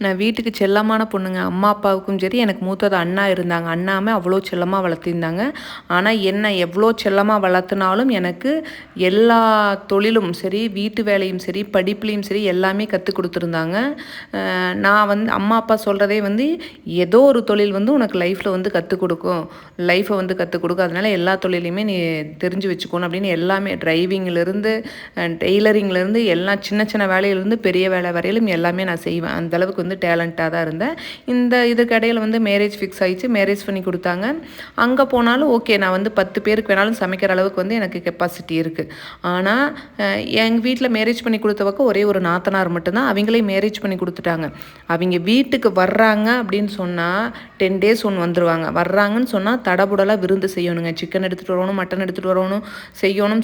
நான் வீட்டுக்கு செல்லமான பொண்ணுங்க. அம்மா அப்பாவுக்கும் சரி, எனக்கு மூத்தது அண்ணா இருந்தாங்க. அண்ணாமே அவ்வளோ செல்லமாக வளர்த்திருந்தாங்க. ஆனால் என்ன எவ்வளோ செல்லமாக வளர்த்துனாலும் எனக்கு எல்லா தொழிலும் சரி, வீட்டு வேலையும் சரி, படிப்புலேயும் சரி எல்லாமே கற்றுக் கொடுத்துருந்தாங்க. நான் வந்து அம்மா அப்பா சொல்கிறதே வந்து ஏதோ ஒரு தொழில் வந்து உனக்கு லைஃப்பில் வந்து கற்றுக் கொடுக்கும், லைஃப்பை வந்து கற்றுக் கொடுக்கும், அதனால் எல்லா தொழிலையுமே நீ தெரிஞ்சு வச்சுக்கணும் அப்படின்னு எல்லாமே டிரைவிங்லேருந்து டெய்லரிங்லேருந்து எல்லாம் சின்ன சின்ன வேலையிலேருந்து பெரிய வேலை வரையிலும் எல்லாமே நான் செய்வேன். அந்தளவுக்கு வந்து டேலண்ட்டாக தான் இருந்தேன். இதுக்கு இடையில வந்து மேரேஜ் ஃபிக்ஸ் ஆகிடுச்சு. மேரேஜ் பண்ணி கொடுத்தாங்க. அங்கே போனாலும் ஓகே, நான் வந்து 10 பேருக்கு வேணாலும் சமைக்கிற அளவுக்கு வந்து எனக்கு கெப்பாசிட்டி இருக்குது. ஆனால் எங்கள் வீட்டில் மேரேஜ் பண்ணி கொடுத்த பக்கம் ஒரே ஒரு நாத்தனார் மட்டும்தான். அவங்களையும் மேரேஜ் பண்ணி கொடுத்துட்டாங்க. அவங்க வீட்டுக்கு வர்றாங்க அப்படின்னு சொன்னால் 10 days ஒன்று வந்துடுவாங்க. வர்றாங்கன்னு சொன்னால் தடபுடலாக விருந்து செய்யணுங்க. சிக்கன் எடுத்துகிட்டு வரணும், மட்டன் எடுத்துகிட்டு வரணும்,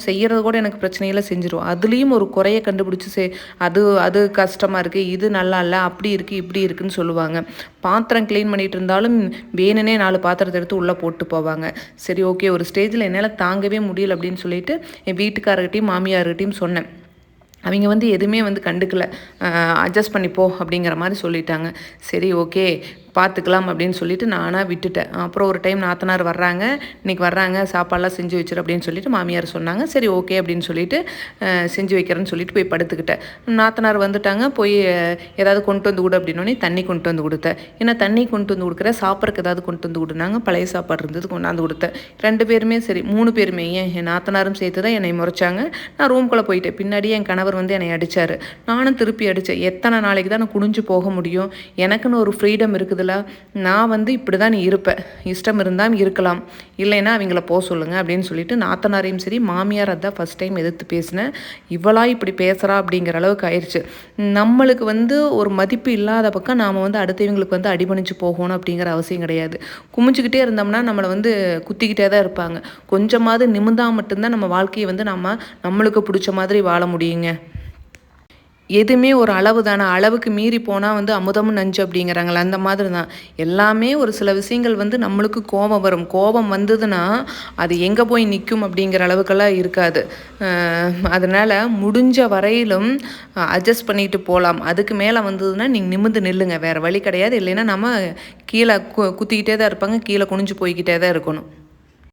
செய்கிறது கூட எனக்கு பிரச்சனையில் செஞ்சுருவோம். அதுலேயும் ஒரு குறைய கண்டுபிடிச்சி அது கஷ்டமாக இருக்குது, இது நல்லா இல்லை, அப்படி இருக்குது, இப்படி இருக்குதுன்னு சொல்லுவாங்க. பாத்திரம் க்ளீன் பண்ணிகிட்டு இருந்தாலும் வேணுனே 4 பாத்திரத்தை எடுத்து உள்ளே போட்டு போவாங்க. சரி ஓகே, ஒரு ஸ்டேஜில் என்னால் தாங்கவே முடியல அப்படின்னு சொல்லிட்டு என் வீட்டுக்காரர்கிட்டையும் மாமியார்கிட்டையும் சொன்னேன். அவங்க வந்து எதுவுமே வந்து கண்டுக்கல. அட்ஜஸ்ட் பண்ணிப்போ அப்படிங்கிற மாதிரி சொல்லிட்டாங்க. சரி ஓகே பார்த்துக்கலாம் அப்படின்னு சொல்லிட்டு நானாக விட்டுட்டேன். அப்புறம் ஒரு டைம் நாத்தனார் வர்றாங்க, இன்றைக்கி வர்றாங்க, சாப்பாடெலாம் செஞ்சு வச்சிரு அப்படின்னு சொல்லிட்டு மாமியார் சொன்னாங்க. சரி ஓகே அப்படின்னு சொல்லிட்டு செஞ்சு வைக்கிறேன்னு சொல்லிட்டு போய் படுத்துக்கிட்டேன். நாத்தனார் வந்துட்டாங்க, போய் ஏதாவது கொண்டு வந்து கொடு அப்படின்னோடனே தண்ணி கொண்டு வந்து கொடுத்தேன். ஏன்னா தண்ணி கொண்டு வந்து கொடுக்குற, சாப்பிட்றதுக்கு ஏதாவது கொண்டு வந்து கொடுனாங்க. பழைய சாப்பாடு இருந்தது, கொண்டாந்து கொடுத்தேன். 2 பேருமே சரி 3 பேருமே என் நாத்தனாரும் சேர்த்து தான் என்னை முறைச்சாங்க. நான் ரூம்குள்ளே போயிட்டேன். பின்னாடியே என் கணவர் வந்து என்னை அடித்தார். நானும் திருப்பி அடித்தேன். எத்தனை நாளைக்கு தான் நான் குனிஞ்சு போக முடியும்? எனக்குன்னு ஒரு ஃப்ரீடம் இருக்குது. நான் வந்து இப்படி தான் நீ இருப்பேன், இஷ்டம் இருந்தால் இருக்கலாம், இல்லைன்னா அவங்கள போக சொல்லுங்கள் அப்படின்னு சொல்லிட்டு நாத்தனாரையும் சரி மாமியார் அதான் ஃபஸ்ட் டைம் எதிர்த்து பேசினேன். இவளா இப்படி பேசுகிறா அப்படிங்கிற அளவுக்கு ஆயிடுச்சு. நம்மளுக்கு வந்து ஒரு மதிப்பு இல்லாத பக்கம் நாம் வந்து அடுத்தவங்களுக்கு வந்து அடிபணிச்சு போகணும் அப்படிங்கிற அவசியம் கிடையாது. குமிஞ்சிக்கிட்டே இருந்தோம்னா நம்மளை வந்து குத்திக்கிட்டே தான் இருப்பாங்க. கொஞ்சமாவது நிமிர்ந்தால் மட்டும்தான் நம்ம வாழ்க்கையை வந்து நம்மளுக்கு பிடிச்ச மாதிரி வாழ முடியுங்க. எதுவுமே ஒரு அளவு தானே, அளவுக்கு மீறி போனால் வந்து அமுதமும் நஞ்சு அப்படிங்கிறாங்களே, அந்த மாதிரி தான் எல்லாமே. ஒரு சில விஷயங்கள் வந்து நம்மளுக்கு கோபம் வரும். கோபம் வந்ததுன்னா அது எங்கே போய் நிற்கும் அப்படிங்கிற அளவுக்கெல்லாம் இருக்காது. அதனால் முடிஞ்ச வரையிலும் அட்ஜஸ்ட் பண்ணிட்டு போகலாம். அதுக்கு மேலே வந்ததுன்னா நீங்கள் நிமிர்ந்து நில்லுங்க, வேறு வழி கிடையாது. இல்லைன்னா நம்ம கீழே குத்திக்கிட்டே தான் இருப்பாங்க, கீழே குனிஞ்சு போய்கிட்டே தான் இருக்கணும்.